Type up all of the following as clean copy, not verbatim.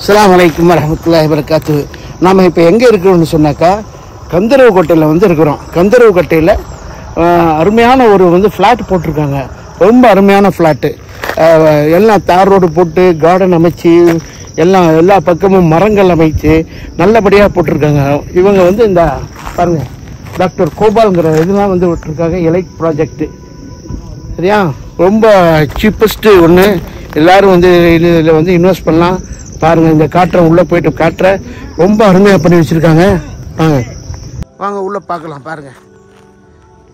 அஸ்ஸலாமு அலைக்கும் வரஹ்மத்துல்லாஹி வபரகாத்துஹு. நாம் இப்போ எங்கே இருக்கிறோம்னு சொன்னாக்கா கந்தரவுக்கோட்டையில் இருக்கிறோம். கந்தரவுக்கோட்டையில் அருமையான ஒரு ஃப்ளாட் போட்டிருக்காங்க. ரொம்ப அருமையான ஃப்ளாட்டு. எல்லாம் தார் ரோடு போட்டு கார்டன் அமைச்சு எல்லா பக்கமும் மரங்கள் அமைச்சு நல்லபடியாக போட்டிருக்காங்க. இவங்க இந்த பாருங்கள் டாக்டர் கோபால்ங்கிற இதெல்லாம் விட்டுருக்காங்க. எலைட் ப்ராஜெக்ட்டு சரியா, ரொம்ப சீப்பஸ்ட்டு ஒன்று. எல்லோரும் இதில் இன்வெஸ்ட் பண்ணலாம். பாருங்கள், இந்த காற்றை உள்ளே போயிட்டு காற்றை ரொம்ப அருமையாக பண்ணி வச்சுருக்காங்க. வாங்க உள்ளே பார்க்கலாம். பாருங்கள்,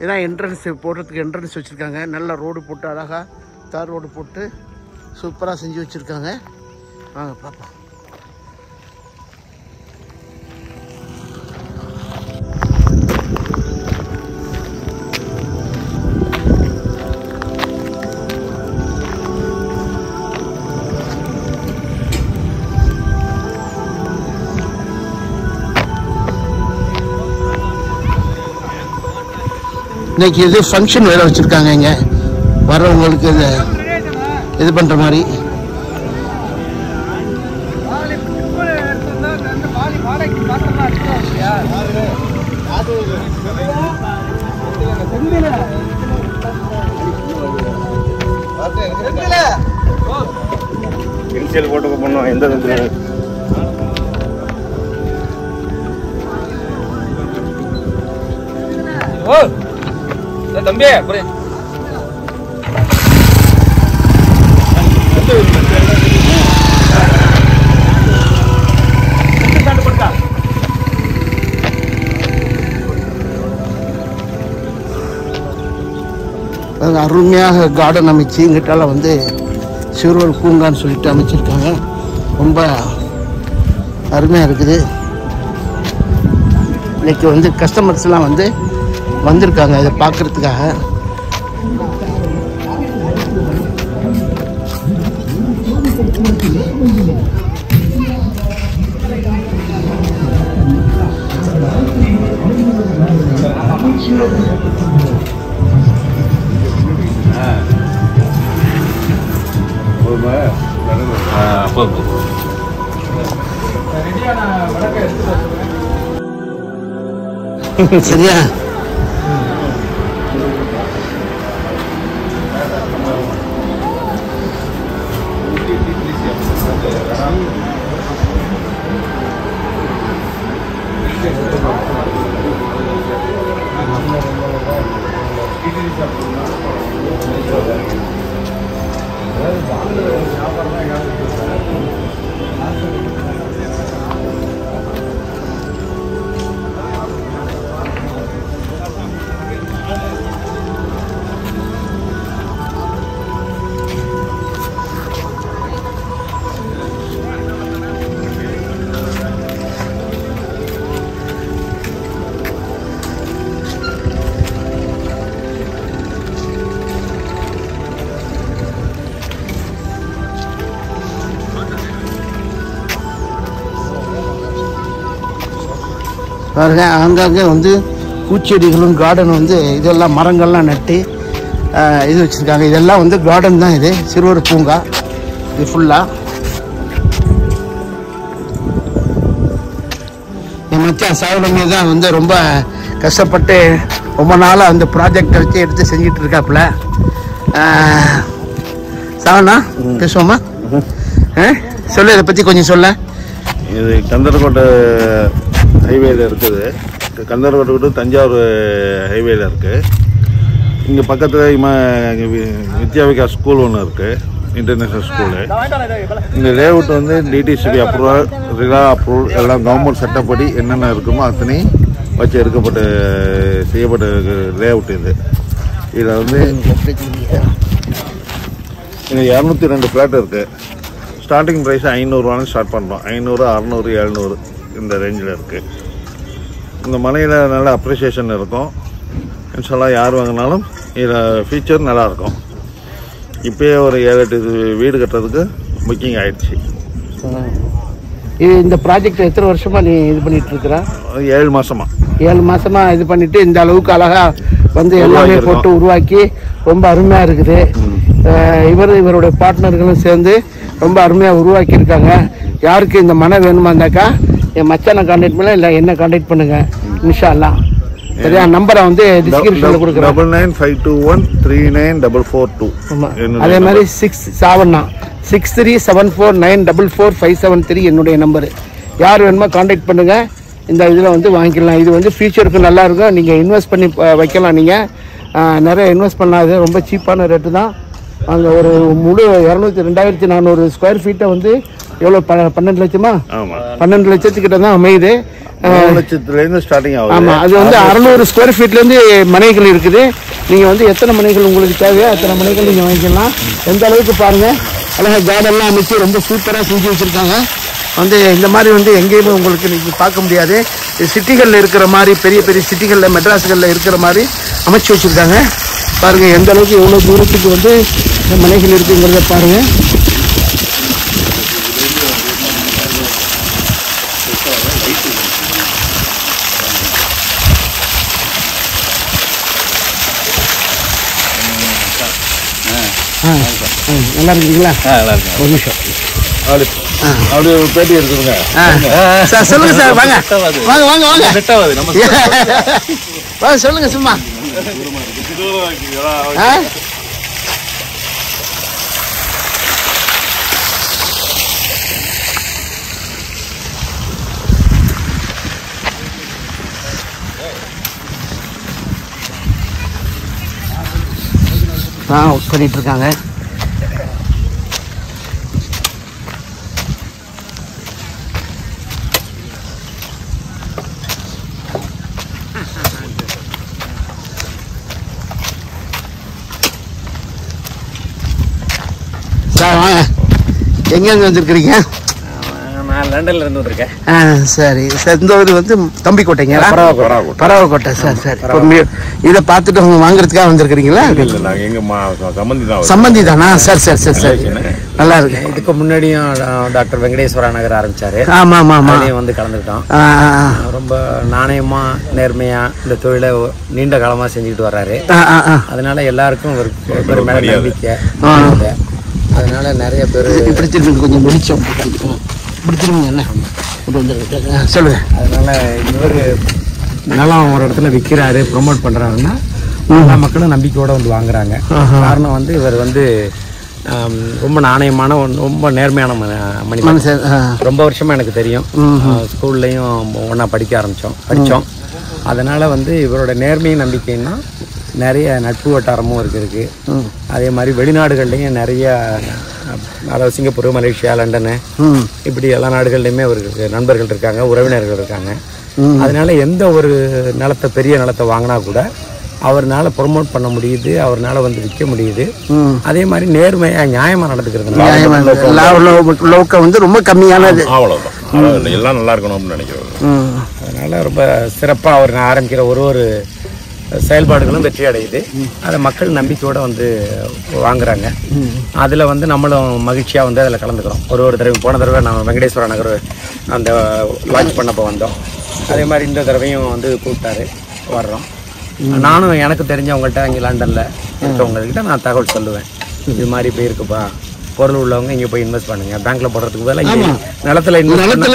இதான் என்ட்ரன்ஸ் போடுறதுக்கு என்ட்ரன்ஸ் வச்சுருக்காங்க. நல்ல ரோடு போட்டு அழகாக தார் ரோடு போட்டு சூப்பராக செஞ்சு வச்சுருக்காங்க. வாங்க பார்ப்போம். இன்னைக்கு ஃபங்க்ஷன் வேறு வச்சுருக்காங்க. இங்கே வர்றவங்களுக்கு இது பண்ணுற மாதிரி. இன்சியல் போட்டு பண்ணுவோம். எந்த தம்பி அருமையாக கார்டன் அமைச்சு இங்கிட்டால சிறுவர் பூங்கான்னு சொல்லிட்டு அமைச்சிருக்காங்க. ரொம்ப அருமையாக இருக்குது. இன்னைக்கு கஸ்டமர்ஸ்லாம் வந்திருக்காங்க இதை பார்க்கறதுக்காக. சரியா, பாருங்க, அங்கங்கே பூச்செடிகளும் கார்டன் இதெல்லாம் மரங்கள்லாம் நட்டு இது வச்சுருக்காங்க. இதெல்லாம் கார்டன் தான். இது சிறுவர் பூங்கா. இது ஃபுல்லாக என் மச்சான் சாவலமே தான் ரொம்ப கஷ்டப்பட்டு ரொம்ப நாளாக அந்த ப்ராஜெக்டை வச்சு எடுத்து செஞ்சிட்டு இருக்காப்புல. சாவனா பேசுவோமா? சொல்லு, இதை பற்றி கொஞ்சம் சொல்ல. இது கந்தரக்கோட்டை ஹைவேல இருக்குது. கந்தரக்கோட்டை டு தஞ்சாவூர் ஹைவேல இருக்குது. இங்கே பக்கத்தில் வித்யா ஸ்கூல் ஒன்று இருக்குது, இன்டர்நேஷ்னல் ஸ்கூலு. இந்த layout DTCP approval, Rela approval எல்லாம் கவர்மெண்ட் சட்டப்படி என்னென்ன இருக்குமோ அத்தனை வச்சு எடுக்கப்பட்டு செய்யப்பட்ட லேஅவுட் இது. இதில் இங்கே 202 ஃப்ளாட் இருக்குது. ஸ்டார்டிங் ப்ரைஸ் 500 ஸ்டார்ட் பண்ணுறோம். 500, 600, 700 இந்த ரேஞ்சில் இருக்குது. இந்த மனையில் நல்ல அப்ரிசியேஷன் இருக்கும். இன்ஷால்லா யார் வாங்கினாலும் இதில் ஃபீச்சர் நல்லாயிருக்கும். இப்போயே ஒரு 7-8 வீடு கட்டுறதுக்கு புக்கிங் ஆயிடுச்சு. இந்த ப்ராஜெக்ட் எத்தனை வருஷமாக நீ இது பண்ணிட்டு இருக்கிற? 7 மாதமாக. 7 மாதமாக இது பண்ணிட்டு இந்த அளவுக்கு அழகாக எல்லாமே போட்டு உருவாக்கி ரொம்ப அருமையாக இருக்குது. இவருடைய பார்ட்னர்களும் சேர்ந்து ரொம்ப அருமையாக உருவாக்கியிருக்காங்க. யாருக்கு இந்த மனை வேணுமா இருந்தாக்கா என் மச்சானை கான்டாக்ட் பண்ணல, இல்லை என்ன கான்டாக்ட் பண்ணுங்க இன்ஷா அல்லாஹ். சரியா? நம்பரை வந்து டிஸ்கிரிப்ஷனில் கொடுக்குறேன். 9952139442. ஆமாம். அதே மாதிரி 6374944573 என்னுடைய நம்பரு. யார் வேணுமோ கான்டாக்ட் பண்ணுங்க. இந்த இதில் வந்து வாங்கிக்கலாம். இது வந்து ஃபியூச்சருக்கு நல்லா இருக்கும். நீங்கள் இன்வெஸ்ட் பண்ணி வைக்கலாம். நீங்கள் நிறைய இன்வெஸ்ட் பண்ணாது, ரொம்ப சீப்பான ரேட்டு தான். அங்கே ஒரு முழு 2400 ஸ்கொயர் ஃபீட்டை வந்து எவ்வளோ 12 லட்சமா? 12 லட்சத்துக்கிட்ட தான் அமையுது. 3 லட்சத்துலேருந்து ஸ்டார்டிங் ஆகுது. ஆமாம். அது வந்து 600 ஸ்கொயர் ஃபீட்லேருந்து மனைகள் இருக்குது. நீங்கள் வந்து எத்தனை மனைகள் உங்களுக்கு தேவையோ அத்தனை மனைகள் நீங்கள் வாங்கிக்கலாம். எந்த அளவுக்கு பாருங்கள், அழகாக கார்டன்லாம் அமைச்சு ரொம்ப சூப்பராக செஞ்சு வச்சுருக்காங்க. வந்து இந்த மாதிரி வந்து எங்கேயுமே உங்களுக்கு நீங்கள் பார்க்க முடியாது. சிட்டிகளில் இருக்கிற மாதிரி, பெரிய பெரிய சிட்டிகளில் மெட்ராஸ்களில் இருக்கிற மாதிரி அமைச்சு வச்சுருக்காங்க. பாருங்கள் எந்த அளவுக்கு எவ்வளோ தூரத்துக்கு வந்து இந்த மனைகள் இருக்குங்கிறத பாருங்கள். நல்லா இருக்குங்களா? ஒரு நிமிஷம் அப்படி ஒரு பேட்டி இருக்குதுங்க சார். சொல்லுங்க சார். வாங்க வாங்க வாங்க வாங்க வாங்க சொல்லுங்க சும்மா. ஒர்க் பண்ணிட்டு இருக்காங்க. சார் வாங்க. எங்கேருந்து வந்திருக்கிறீங்க? நான் லண்டன்ல இருந்து வந்திருக்கேன். சரி சார். இந்த ஊர் வந்து தம்பிக்கோட்டைங்க, பரவக்கோட்டை. சார் சரி. இதை பார்த்துட்டு அவங்க வாங்குறதுக்காக வந்திருக்கிறீங்களா? சம்பந்தி தானா? சரி சரி சரி சரி. நல்லா இருக்கு. இதுக்கு முன்னாடியும் டாக்டர் வெங்கடேஸ்வரா நகர் ஆரம்பிச்சாரு. ஆமா ஆமா ஆமா. வந்து கலந்துக்கிட்டோம். ரொம்ப நாணயமா நேர்மையா இந்த தொழிலை நீண்ட காலமா செஞ்சுக்கிட்டு வர்றாரு. அதனால எல்லாருக்கும் ஒரு மேல நம்பிக்கை. அதனால நிறைய பேர் பிடிச்சிருக்கு. கொஞ்சம் வெளிச்சம் பிடிச்சிருங்க. என்ன சொல்லுங்க. அதனால இவரு நிலம் ஒரு இடத்துல விற்கிறாரு, ப்ரொமோட் பண்றாருன்னா எல்லா மக்களும் நம்பிக்கையோட வந்து வாங்குறாங்க. காரணம் வந்து இவர் வந்து ரொம்ப நாணயமான, ரொம்ப நேர்மையான மனிதன். ரொம்ப வருஷமா எனக்கு தெரியும். ஸ்கூல்லையும் ஒன்றா படித்தோம். அதனால வந்து இவரோட நேர்மையும் நம்பிக்கைன்னா நிறைய நட்பு வட்டாரமும் இருக்கு. அதே மாதிரி வெளிநாடுகள்லையும் நிறைய, அதாவது சிங்கப்பூர், மலேசியா, லண்டனு, இப்படி எல்லா நாடுகள்லையுமே அவருக்கு நண்பர்கள் இருக்காங்க, உறவினர்கள் இருக்காங்க. அதனால எந்த ஒரு நிலத்தை, பெரிய நிலத்தை வாங்கினா கூட அவர்னால ப்ரொமோட் பண்ண முடியுது, அவர்னால வந்து விற்க முடியுது. அதே மாதிரி நேர்மையா நியாயமா நடந்துக்கிறது வந்து ரொம்ப கம்மியானது. அவ்வளவுதான். எல்லாம் நல்லா இருக்கணும்னு நினைக்கிறேன். அதனால ரொம்ப சிறப்பா அவர் ஆரம்பிக்கிற ஒரு செயல்பாடுகளும் வெற்றி அடையுது. அதை மக்கள் நம்பிக்கையோட வந்து வாங்குறாங்க. அதுல வந்து நம்மளும் மகிழ்ச்சியா வந்து அதில் கலந்துக்கிறோம். ஒரு தடவை போன தடவை நான் வெங்கடேஸ்வரா நகர் அந்த லான்ச் பண்ணப்போ வந்தோம். அதே மாதிரி இந்த தடவையும் வந்து கூப்பிட்டாரு, வர்றோம். நானும் எனக்கு தெரிஞ்சவங்கள்ட்ட இங்கே லண்டனில் இருக்கவங்ககிட்ட நான் தகவல் சொல்லுவேன். இது மாதிரி போயிருக்குப்பா, பொருள் உள்ளவங்க இங்கே போய் இன்வெஸ்ட் பண்ணுங்க. பேங்க்ல போடுறதுக்கு பதிலாக நிலத்துல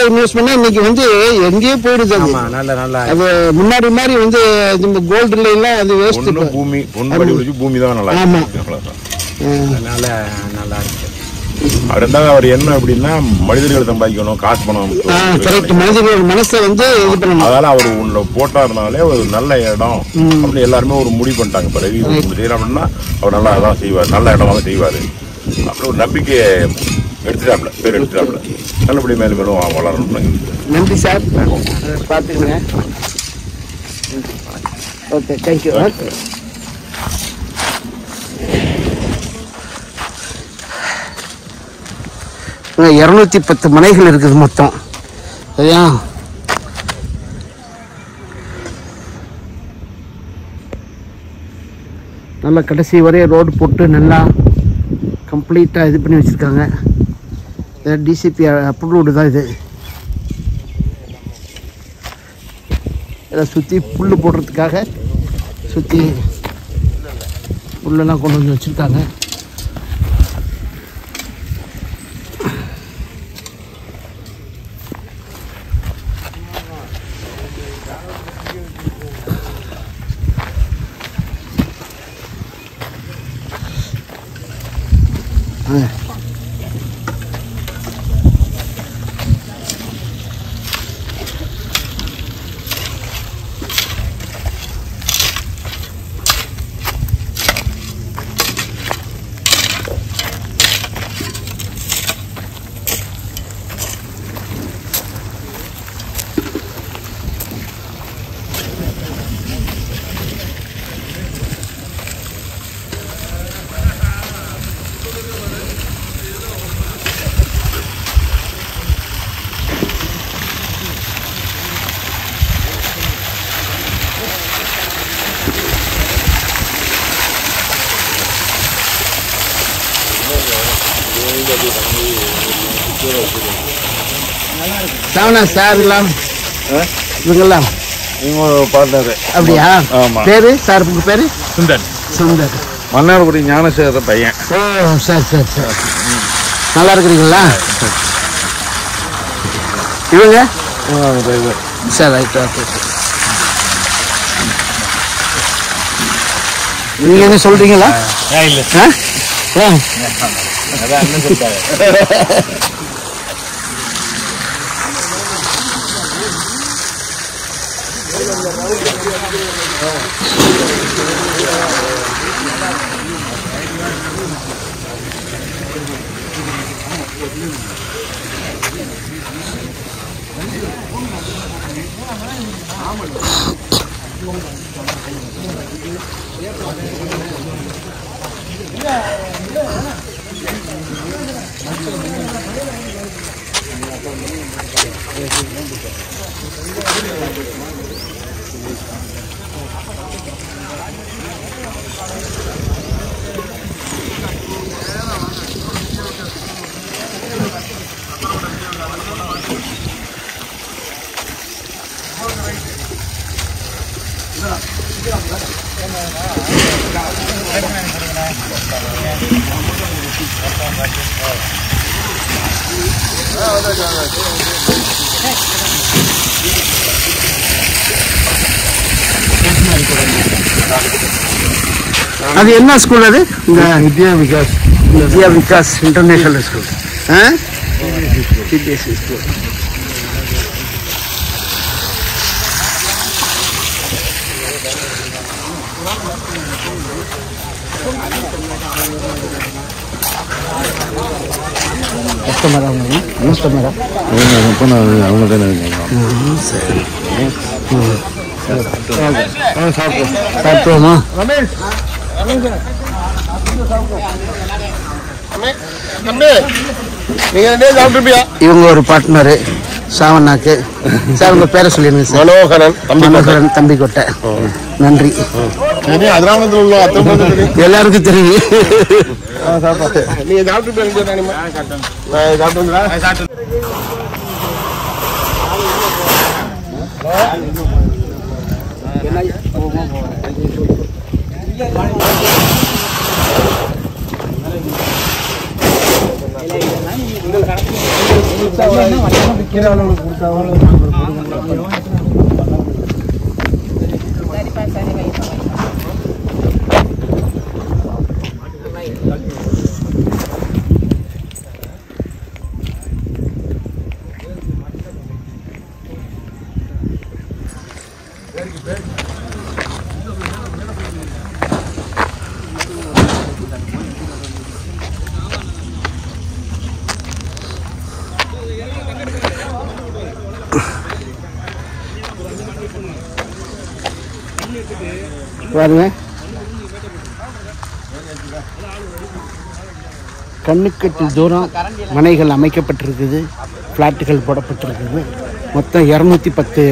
இன்வெஸ்ட் பண்ணா இன்னைக்கு வந்து எங்கேயே போயிடுது. நல்ல அது முன்னாடி மாதிரி வந்து இந்த கோல்டுல எல்லாம் அது வேஸ்ட். பூமி தான் நல்லா. அதனால நல்லா இருக்கு. ரெண்டாவது அவர் என்ன அப்படின்னா மனிதர்கள் சம்பாதிக்கணும், காசு பணம். மனிதர்கள் மனசை வந்து இது பண்ணணும். அதனால அவர் உள்ள போட்டாருனாலே ஒரு நல்ல இடம் அப்படின்னு எல்லாருமே ஒரு முடிவு பண்ணிட்டாங்க. இப்போ ரவி செய்யறோம் அப்படின்னா அவர் நல்லா தான் செய்வார், நல்ல இடமா தான் செய்வார். அப்புறம் ஒரு நம்பிக்கையை எடுத்துட்டாப்ல, பேர் எடுத்துட்டாப்ல. நல்லபடி மேலும் மேலும் வளரணும். நன்றி சார். பார்த்துக்கங்க. Okay, thank you. 210 மனைகள் இருக்குது மொத்தம். சரியா? நல்லா கடைசி வரைய ரோடு போட்டு நல்லா கம்ப்ளீட்டாக இது பண்ணி வச்சுருக்காங்க. டிசிபி அப்ரூவ் ரோடு தான் இது. இதை சுற்றி புல் போடுறதுக்காக சுற்றி புல்லெல்லாம் கொண்டு வந்து வச்சுருக்காங்க. சார் எல்லாம் இவங்கெல்லாம் பார்ட்னர். அப்படியா? பேரு சார் உங்க பேரு? சுந்தர். சுந்தர். மன்னார்குடி ஞானசேகர பையன். ஓ சரி சரி சரி. நல்லா இருக்கிறீங்களா? இவங்க சரி ரைட் ஓகே. நீங்க என்ன சொல்றீங்களா? அது என்ன ஸ்கூல்? அது Vidya Vikas. Vidya Vikas international school. CBSE school. கஸ்டமரா கஸ்டமரா சாப்பிடுவோமா? இவங்க ஒரு பார்ட்னரு சாவண்ணாக்கு. சார் உங்க பேரை சொல்லிடுங்க சார். மனோகரன் தம்பிக்கோட்டை. நன்றி. எல்லாருக்கும் தெரியும். பாருங்க, கண்ணுக்கட்டு தூரம் மனைகள் அமைக்கப்பட்டிருக்குது, ஃப்ளாட்டுகள் போடப்பட்டிருக்குது. மொத்தம் 210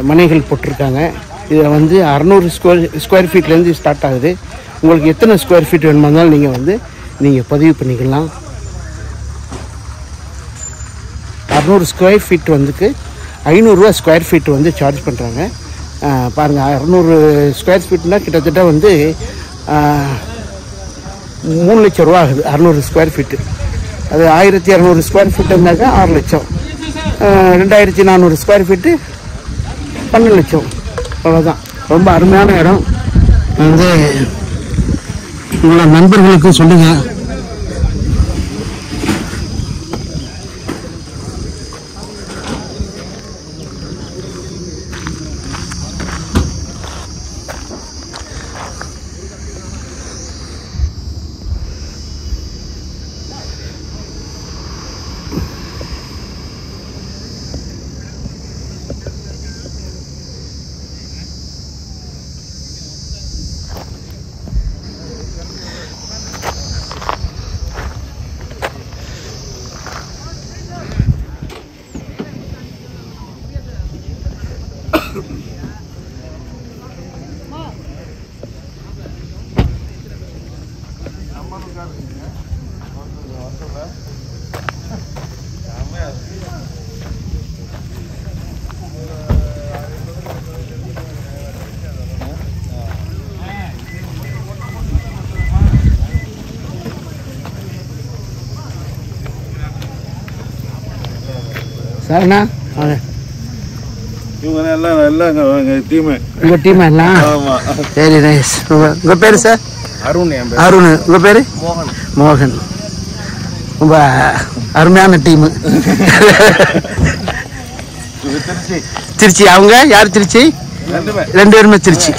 மனைகள் போட்டிருக்காங்க. இதில் வந்து 600 ஸ்கொயர் ஃபீட்லேருந்து ஸ்டார்ட் ஆகுது. உங்களுக்கு எத்தனை ஸ்கொயர் ஃபீட் வேணுமா இருந்தாலும் நீங்கள் பதிவு பண்ணிக்கலாம். 600 ஸ்கொயர் ஃபீட் வந்துக்கு 500 ரூபா ஸ்கொயர் ஃபீட் வந்து சார்ஜ் பண்ணுறாங்க. பாருங்கள், 600 ஸ்கொயர் ஃபீட்னால் கிட்டத்தட்ட வந்து 3 லட்சம் ரூபா ஆகுது. 600 ஸ்கொயர் ஃபீட்டு. அது 1200 ஸ்கொயர் ஃபீட் இருந்தாக்கா 6 லட்சம். 2400 ஸ்கொயர் ஃபீட்டு 12 லட்சம். அவ்வளோதான். ரொம்ப அருமையான இடம். வந்து உங்களோட நண்பர்களுக்கும் சொல்லுங்கள், சரிண்ணா இவங்க எல்லாம் டீமு. உங்க டீம் எல்லாம்? சரி நைஸ். உங்க பேரு சார்? அருண். அருண். உங்க பேரு? மோகன். மோகன். ரொம்ப அருமையான டீமு. திருச்சி. திருச்சி. அவங்க யார்? திருச்சி. ரெண்டு பேருமே திருச்சி.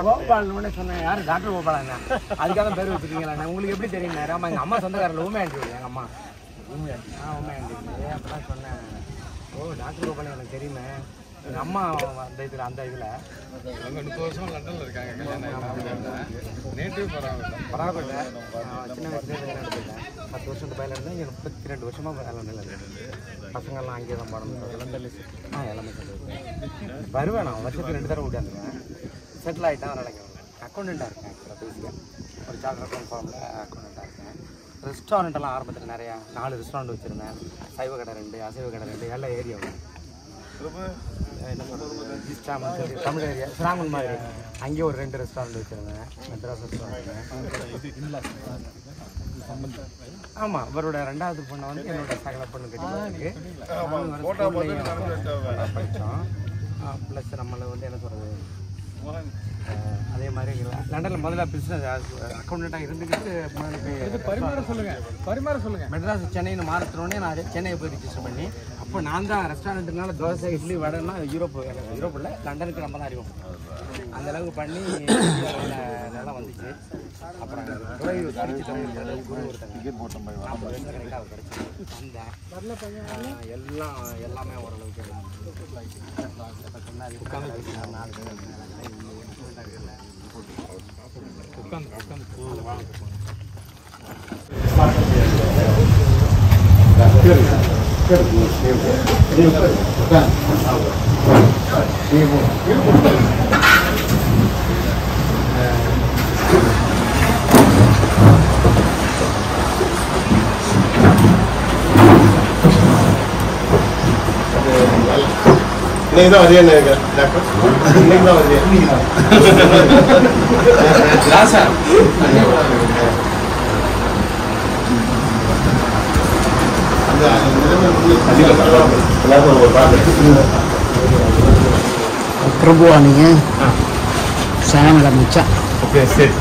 கோபால்னு சொன்னேன். யாரு? டாக்டர் கோபால். அதுக்காக பேர் வச்சிருக்கீங்களா? உங்களுக்கு எப்படி தெரியும்? ஆமா, எங்க அம்மா சொந்தக்காரில் ஊமை ஆண்டி. எங்க அம்மா ஊமை ஆண்டி. அப்பதான் சொன்னேன், ஓ டாக்டர் கோபால் எனக்கு தெரியுமே. எங்க அம்மா அந்த இதில் அந்த இதில் 30 வருஷம் லண்டனில் இருக்காங்க. நேட்டிவ் பராகோட்டை. சின்ன வயசுலேயே வேலை எடுத்துட்டேன். 10 வருஷம் துபாயில் இருந்தேன். இங்கே 32 வருஷமாக லண்டனில் இருக்கேன். பசங்கள்லாம் அங்கேயே தான் போடணும். லண்டன்லேயே எல்லாமே சொல்லியிருக்கேன். வருவேன். நான் வருஷத்துக்கு 2 தடவை விட்டாந்துருவேன். செட்டில் ஆகிட்டேன். அதனால் இங்கே அக்கௌண்டண்ட்டாக இருக்கேன். ஆக்சுவலாக பேசிக்கேன் ஒரு சார்ட்டர் அக்கௌண்ட் ஃபார்மில் அக்கௌண்டண்ட்டாக இருக்கேன். ரெஸ்டாரண்ட்டெல்லாம் ஆரம்பத்தில் நிறையா 4 ரெஸ்டாரண்ட் வச்சுருந்தேன். சைவ கடை 2, அசைவ கடை 2, எல்லா ஏரியாவும். என்ன சொல்கிறது, தமிழ் ஏரியா சிராமன் மாதிரி அங்கேயே ஒரு 2 ரெஸ்டாரண்ட் வச்சுருந்தேன். மெட்ராஸ் ரெஸ்டாரண்ட். ஆமாம், இவரோட 2வது பொண்ணை வந்து என்னோட சகல பொண்ணு கட்டி படித்தோம். ப்ளஸ் நம்மளை வந்து என்ன சொல்கிறது, அதே மாதிரி லண்டனில் முதல்ல பிஸ்னஸ் அக்கௌண்டண்ட்டாக இருந்துக்கிட்டு முதல்ல சொல்லுங்கள் மெட்ராஸ் சென்னைன்னு மாறத்துனோடனே நான் சென்னையை போய் ரிஜிஸ்டர் பண்ணி, அப்போ நான் தான் ரெஸ்டாரண்ட்டுனால தோசை இட்லி வடைன்னா யூரோப்பில் லண்டனுக்கு நம்ம தான் அறிவோம். அந்த அளவுக்கு பண்ணி நல்லா வந்துச்சு. அப்புறம் எல்லாமே ஓரளவுக்கு இன்னைக்கு தான் வரையா டாக்டர்? இன்னைக்கு தான் வரையா? பிரபுவா நீங்க? சேனல் அமைச்சா. ஓகே, சரி.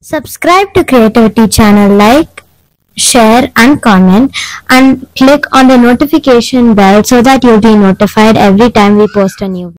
Subscribe to Creativity channel, like, share and comment, and click on the notification bell so that you'll be notified every time we post a new video.